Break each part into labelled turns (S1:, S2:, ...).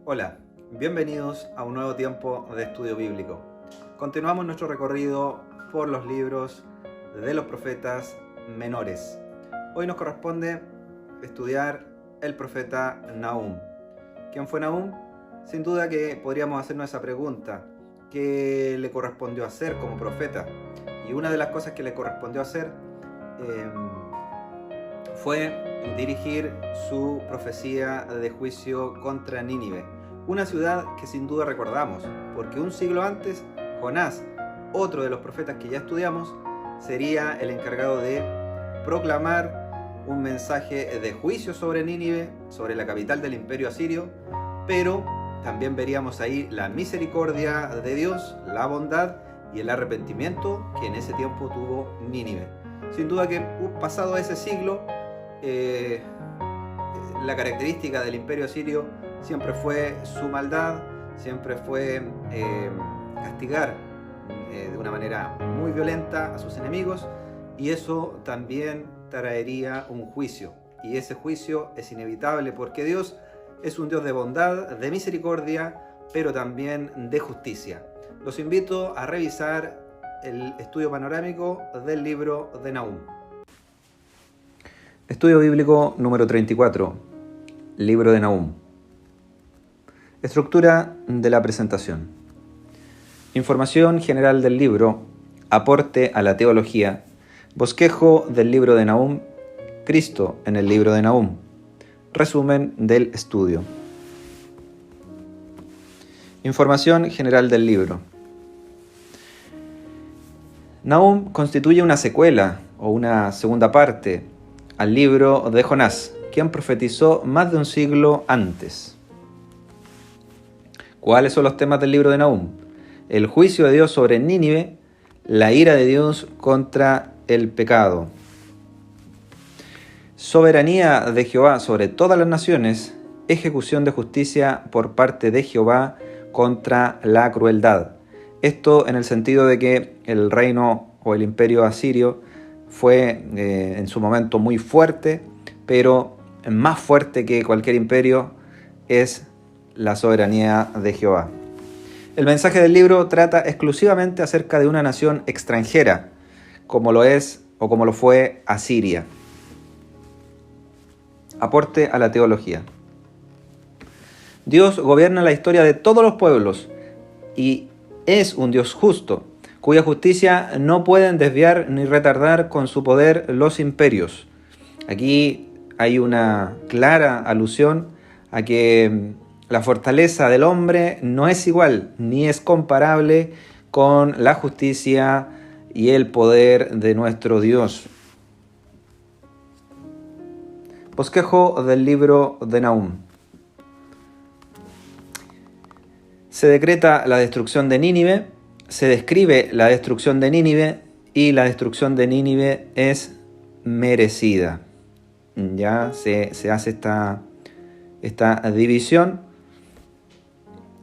S1: Hola, bienvenidos a un nuevo tiempo de estudio bíblico. Continuamos nuestro recorrido por los libros de los profetas menores. Hoy nos corresponde estudiar el profeta Nahum. ¿Quién fue Nahum? Sin duda que podríamos hacernos esa pregunta: ¿qué le correspondió hacer como profeta? Y una de las cosas que le correspondió hacer fue dirigir su profecía de juicio contra Nínive, una ciudad que sin duda recordamos, porque un siglo antes, Jonás, otro de los profetas que ya estudiamos, sería el encargado de proclamar un mensaje de juicio sobre Nínive, sobre la capital del imperio asirio, pero también veríamos ahí la misericordia de Dios, la bondad y el arrepentimiento que en ese tiempo tuvo Nínive. Sin duda que pasado ese siglo, la característica del imperio asirio siempre fue su maldad, siempre fue castigar de una manera muy violenta a sus enemigos, y eso también traería un juicio, y ese juicio es inevitable porque Dios es un Dios de bondad, de misericordia, pero también de justicia. Los invito a revisar el estudio panorámico del libro de Nahum. Estudio bíblico número 34, libro de Nahum. Estructura de la presentación. Información general del libro, aporte a la teología, bosquejo del libro de Nahum, Cristo en el libro de Nahum, resumen del estudio. Información general del libro. Nahum constituye una secuela o una segunda parte al libro de Jonás, quien profetizó más de un siglo antes. ¿Cuáles son los temas del libro de Nahum? El juicio de Dios sobre Nínive, la ira de Dios contra el pecado, soberanía de Jehová sobre todas las naciones, ejecución de justicia por parte de Jehová contra la crueldad. Esto en el sentido de que el reino o el imperio asirio fue en su momento muy fuerte, pero más fuerte que cualquier imperio es la soberanía de Jehová. El mensaje del libro trata exclusivamente acerca de una nación extranjera, como lo es o como lo fue Asiria. Aporte a la teología. Dios gobierna la historia de todos los pueblos y es un Dios justo, cuya justicia no pueden desviar ni retardar con su poder los imperios. Aquí hay una clara alusión a que la fortaleza del hombre no es igual ni es comparable con la justicia y el poder de nuestro Dios. Bosquejo del libro de Nahum. Se decreta la destrucción de Nínive, se describe la destrucción de Nínive y la destrucción de Nínive es merecida. Ya se hace esta división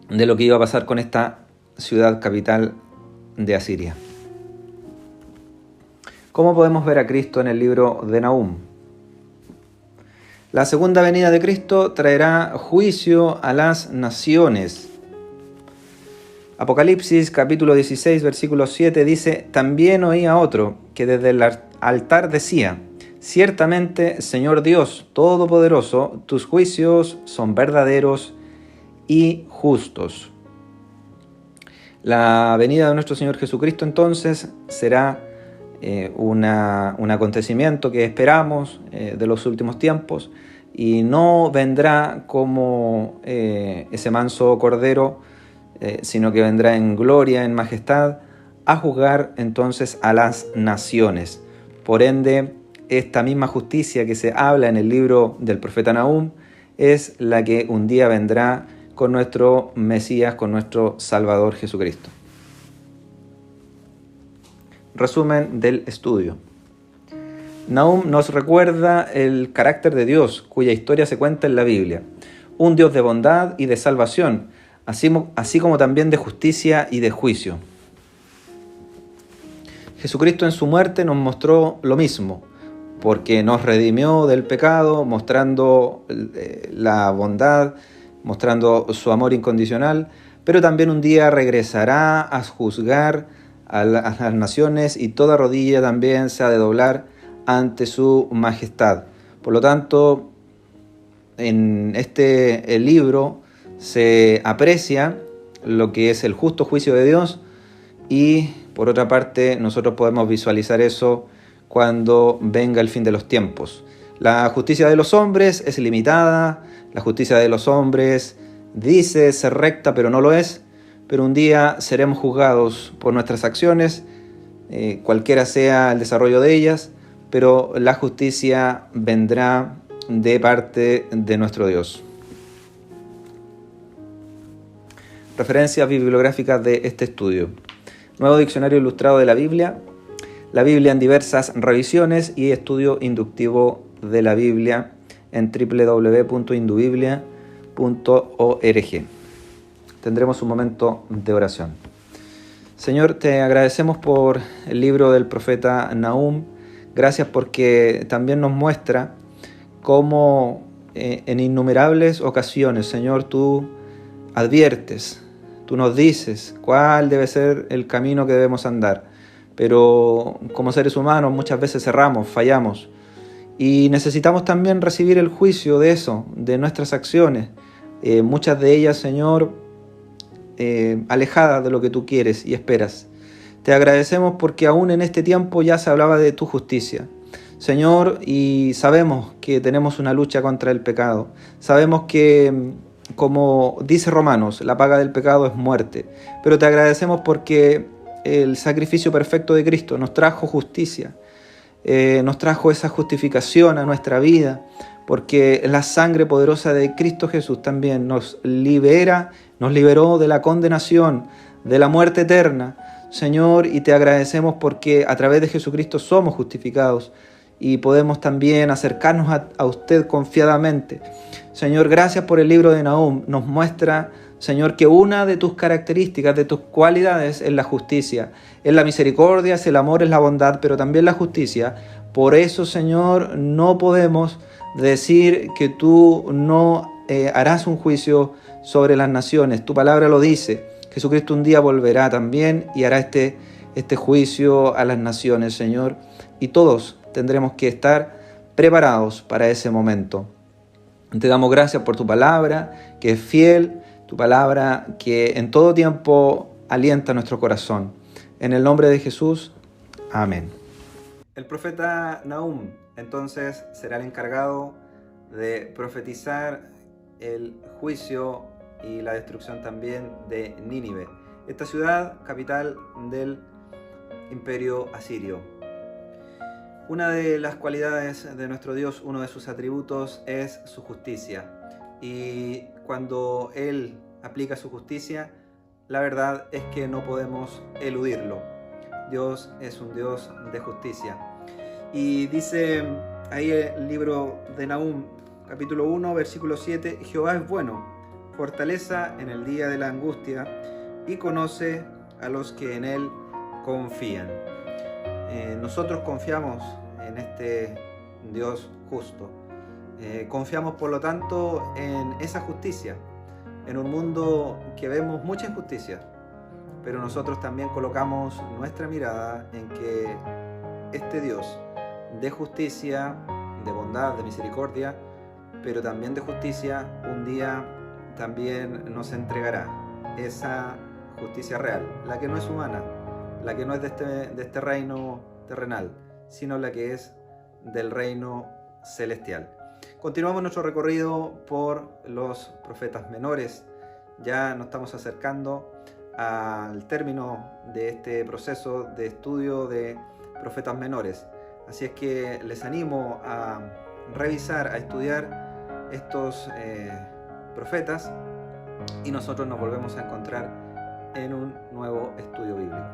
S1: de lo que iba a pasar con esta ciudad capital de Asiria. ¿Cómo podemos ver a Cristo en el libro de Nahum? La segunda venida de Cristo traerá juicio a las naciones. Apocalipsis capítulo 16 versículo 7 dice: también oí a otro que desde el altar decía: ciertamente, Señor Dios Todopoderoso, tus juicios son verdaderos y justos. La venida de nuestro Señor Jesucristo entonces será un acontecimiento que esperamos de los últimos tiempos, y no vendrá como ese manso cordero, sino que vendrá en gloria, en majestad, a juzgar entonces a las naciones. Por ende, esta misma justicia que se habla en el libro del profeta Nahum es la que un día vendrá con nuestro Mesías, con nuestro Salvador Jesucristo. Resumen del estudio. Nahum nos recuerda el carácter de Dios, cuya historia se cuenta en la Biblia. Un Dios de bondad y de salvación, así como también de justicia y de juicio. Jesucristo en su muerte nos mostró lo mismo, porque nos redimió del pecado, mostrando la bondad mostrando su amor incondicional, pero también un día regresará a juzgar a las naciones y toda rodilla también se ha de doblar ante su majestad. Por lo tanto, en este libro se aprecia lo que es el justo juicio de Dios y, por otra parte, nosotros podemos visualizar eso cuando venga el fin de los tiempos. La justicia de los hombres es limitada, la justicia de los hombres dice ser recta, pero no lo es, pero un día seremos juzgados por nuestras acciones, cualquiera sea el desarrollo de ellas, pero la justicia vendrá de parte de nuestro Dios. Referencias bibliográficas de este estudio. Nuevo Diccionario Ilustrado de la Biblia en diversas revisiones y estudio inductivo de la Biblia en www.indubiblia.org. Tendremos un momento de oración. Señor, te agradecemos por el libro del profeta Nahum. Gracias porque también nos muestra cómo en innumerables ocasiones, Señor, tú adviertes, tú nos dices cuál debe ser el camino que debemos andar. Pero como seres humanos muchas veces erramos, fallamos. Y necesitamos también recibir el juicio de eso, de nuestras acciones. Muchas de ellas, Señor, alejadas de lo que tú quieres y esperas. Te agradecemos porque aún en este tiempo ya se hablaba de tu justicia. Señor, y sabemos que tenemos una lucha contra el pecado. Sabemos que, como dice Romanos, la paga del pecado es muerte. Pero te agradecemos porque el sacrificio perfecto de Cristo nos trajo justicia. Nos trajo esa justificación a nuestra vida, porque la sangre poderosa de Cristo Jesús también nos liberó de la condenación, de la muerte eterna, Señor, y te agradecemos porque a través de Jesucristo somos justificados y podemos también acercarnos a usted confiadamente. Señor, gracias por el libro de Nahum. Nos muestra, Señor, que una de tus características, de tus cualidades es la justicia, es la misericordia, es el amor, es la bondad, pero también la justicia. Por eso, Señor, no podemos decir que tú no harás un juicio sobre las naciones. Tu palabra lo dice. Jesucristo un día volverá también y hará este juicio a las naciones, Señor. Y todos tendremos que estar preparados para ese momento. Te damos gracias por tu palabra, que es fiel, tu palabra que en todo tiempo alienta nuestro corazón. En el nombre de Jesús, amén. El profeta Nahum entonces será el encargado de profetizar el juicio y la destrucción también de Nínive, esta ciudad capital del imperio asirio. Una de las cualidades de nuestro Dios, uno de sus atributos es su justicia. Y cuando Él aplica su justicia, la verdad es que no podemos eludirlo. Dios es un Dios de justicia. Y dice ahí el libro de Nahum, capítulo 1, versículo 7, Jehová es bueno, fortaleza en el día de la angustia, y conoce a los que en Él confían. Nosotros confiamos en este Dios justo. Confiamos, por lo tanto, en esa justicia, en un mundo que vemos mucha injusticia, pero nosotros también colocamos nuestra mirada en que este Dios de justicia, de bondad, de misericordia, pero también de justicia, un día también nos entregará esa justicia real, la que no es humana, la que no es de este reino terrenal, sino la que es del reino celestial. Continuamos nuestro recorrido por los profetas menores. Ya nos estamos acercando al término de este proceso de estudio de profetas menores. Así es que les animo a revisar, a estudiar estos profetas, y nosotros nos volvemos a encontrar en un nuevo estudio bíblico.